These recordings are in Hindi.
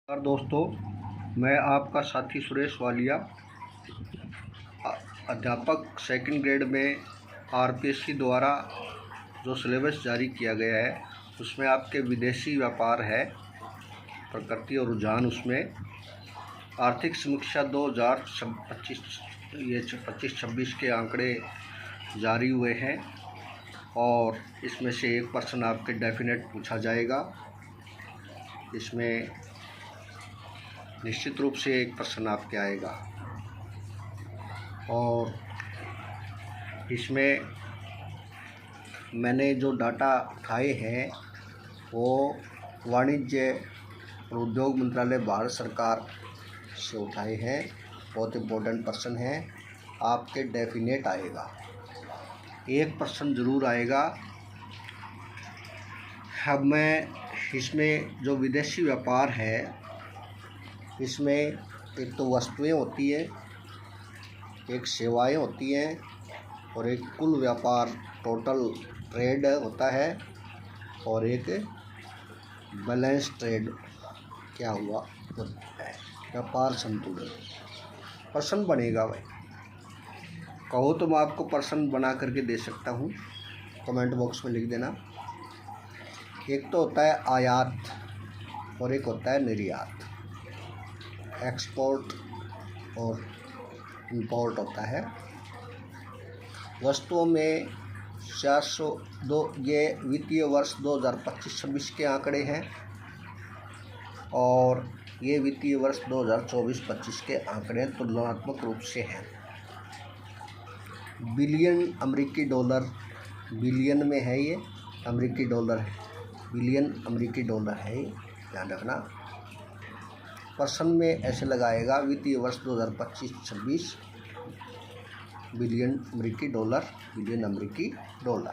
नमस्कार दोस्तों, मैं आपका साथी सुरेश वालिया, अध्यापक सेकंड ग्रेड में आरपीएससी द्वारा जो सिलेबस जारी किया गया है उसमें आपके विदेशी व्यापार है, प्रकृति और रुझान। उसमें आर्थिक समीक्षा 2025 के आंकड़े जारी हुए हैं और इसमें से 1% आपके डेफिनेट पूछा जाएगा। इसमें निश्चित रूप से 1% आपके आएगा और इसमें मैंने जो डाटा उठाए हैं वो वाणिज्य और उद्योग मंत्रालय भारत सरकार से उठाए हैं। बहुत इम्पोर्टेंट पर्सन है, आपके डेफिनेट आएगा, 1% ज़रूर आएगा। अब मैं इसमें जो विदेशी व्यापार है इसमें एक तो वस्तुएं होती है, एक सेवाएं होती हैं और एक कुल व्यापार टोटल ट्रेड होता है और एक बैलेंस ट्रेड क्या हुआ होता है, व्यापार संतुलन। पर्सन बनेगा भाई, कहो तो मैं आपको पर्सन बना करके दे सकता हूँ, कमेंट बॉक्स में लिख देना। एक तो होता है आयात और एक होता है निर्यात, एक्सपोर्ट और इंपोर्ट होता है। वस्तुओं में 402, ये वित्तीय वर्ष 2025-26 के आंकड़े हैं और ये वित्तीय वर्ष 2024-25 के आंकड़े तुलनात्मक रूप से हैं। बिलियन अमेरिकी डॉलर, बिलियन में है, ये अमेरिकी डॉलर है, बिलियन अमेरिकी डॉलर है, ये ध्यान रखना। पर्सन में ऐसे लगाएगा वित्तीय वर्ष 2025-26 बिलियन अमेरिकी डॉलर, बिलियन अमेरिकी डॉलर।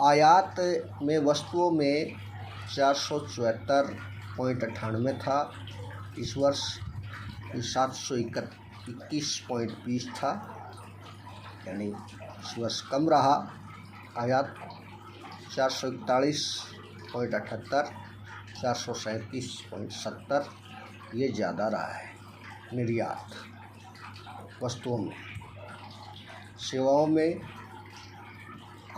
आयात में वस्तुओं में 474.98 था, इस वर्ष 721.20 था, यानी इस वर्ष कम रहा। आयात 441.78, 437.70 ये ज़्यादा रहा है। निर्यात वस्तुओं में, सेवाओं में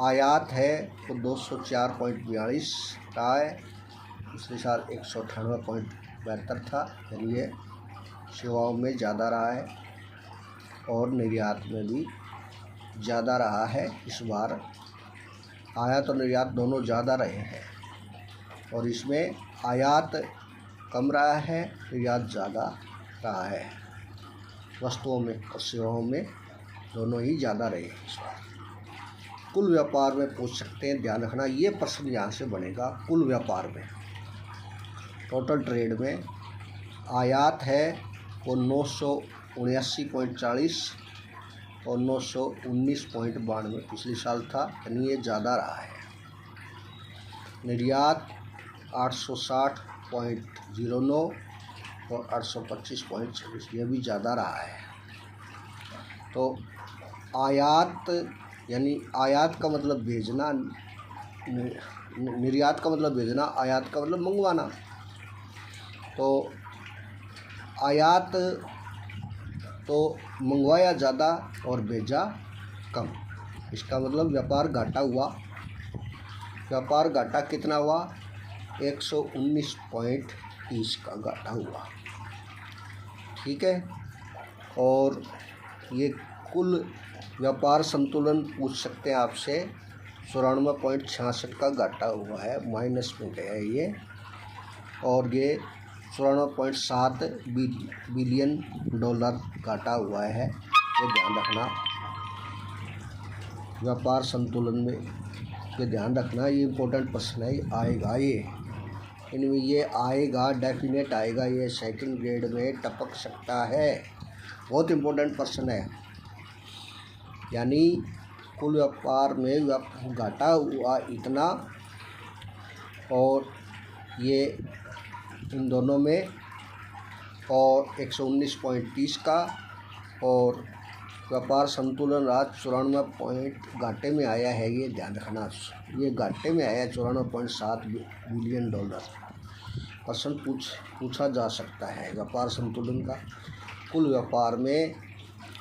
आयात है तो 204.42 रहा है, पिछले साल 198.72 था, यानी ये सेवाओं में ज़्यादा रहा है और निर्यात में भी ज़्यादा रहा है। इस बार आयात और निर्यात दोनों ज़्यादा रहे हैं और इसमें आयात कम रहा है, निर्यात ज़्यादा रहा है। वस्तुओं में और सेवाओं में दोनों ही ज़्यादा रहे इस बार। कुल व्यापार में पूछ सकते हैं, ध्यान रखना, ये प्रश्न यहाँ से बनेगा। कुल व्यापार में, टोटल ट्रेड में आयात है वो 979.40 और 919.92 पिछले साल था, यानी ये ज़्यादा रहा है। निर्यात 860.09 और 825.26, ये भी ज़्यादा रहा है। तो आयात यानी आयात का मतलब भेजना, निर्यात का मतलब भेजना, आयात का मतलब मंगवाना। तो आयात तो मंगवाया ज़्यादा और भेजा कम, इसका मतलब व्यापार घाटा हुआ। व्यापार घाटा कितना हुआ? 119.30 का घाटा हुआ, ठीक है। और ये कुल व्यापार संतुलन पूछ सकते हैं आपसे, 94.66 का घाटा हुआ है, माइनस में गया है ये, और ये 94.7 बिलियन डॉलर घाटा हुआ है, ये ध्यान रखना। व्यापार संतुलन में ये ध्यान रखना, ये इम्पोर्टेंट प्रश्न है, ये आएगा, ये इनमें ये आएगा, डेफिनेट आएगा, ये सेकंड ग्रेड में टपक सकता है। बहुत इम्पोर्टेंट प्रश्न है, यानी कुल व्यापार में घाटा हुआ इतना और ये इन दोनों में, और 119.30 का, और व्यापार संतुलन रहा 94 पॉइंट घाटे में आया है, ये ध्यान रखना। ये घाटे में आया 94.7 बिलियन डॉलर। प्रश्न पूछा जा सकता है व्यापार संतुलन का। कुल व्यापार में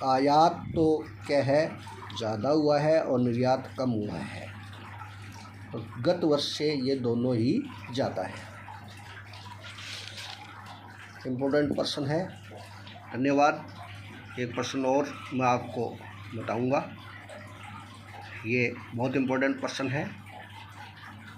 आयात तो क्या है, ज़्यादा हुआ है और निर्यात कम हुआ है, और गत वर्ष से ये दोनों ही ज़्यादा है। इम्पोर्टेंट प्रश्न है। धन्यवाद। एक प्रश्न और मैं आपको बताऊंगा, ये बहुत इम्पोर्टेंट प्रश्न है।